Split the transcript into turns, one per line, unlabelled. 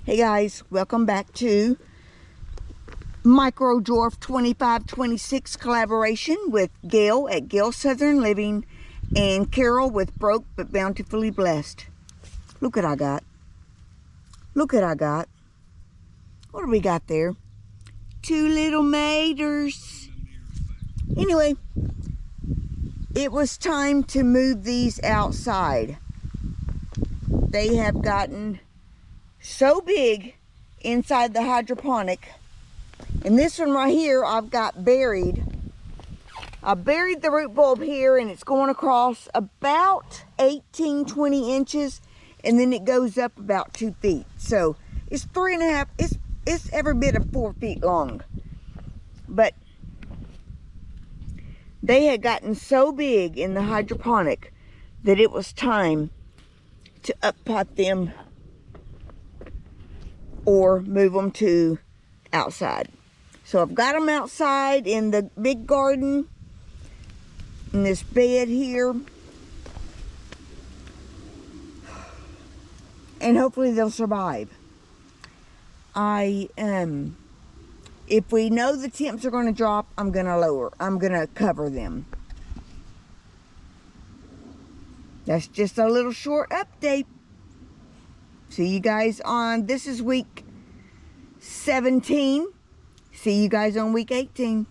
Hey guys, welcome back to Micro Dwarf 2526 collaboration with Gail at Gail Southern Living and Carol with Broke But Bountifully Blessed. Look what I got. Look what I got. What do we got there? Two little maters. Anyway, it was time to move these outside. They have gotten so big inside the hydroponic, and this one right here I've got buried. I buried the root bulb here, and it's going across about 18-20 inches, and then it goes up about 2 feet. So it's 3.5. It's every bit of 4 feet long. But they had gotten so big in the hydroponic that it was time to up-pot them or move them to outside. So I've got them outside in the big garden in this bed here, and hopefully they'll survive. If we know the temps are going to drop, I'm going to cover them. That's just a little short update. See you guys on, this is week 17. See you guys on week 18.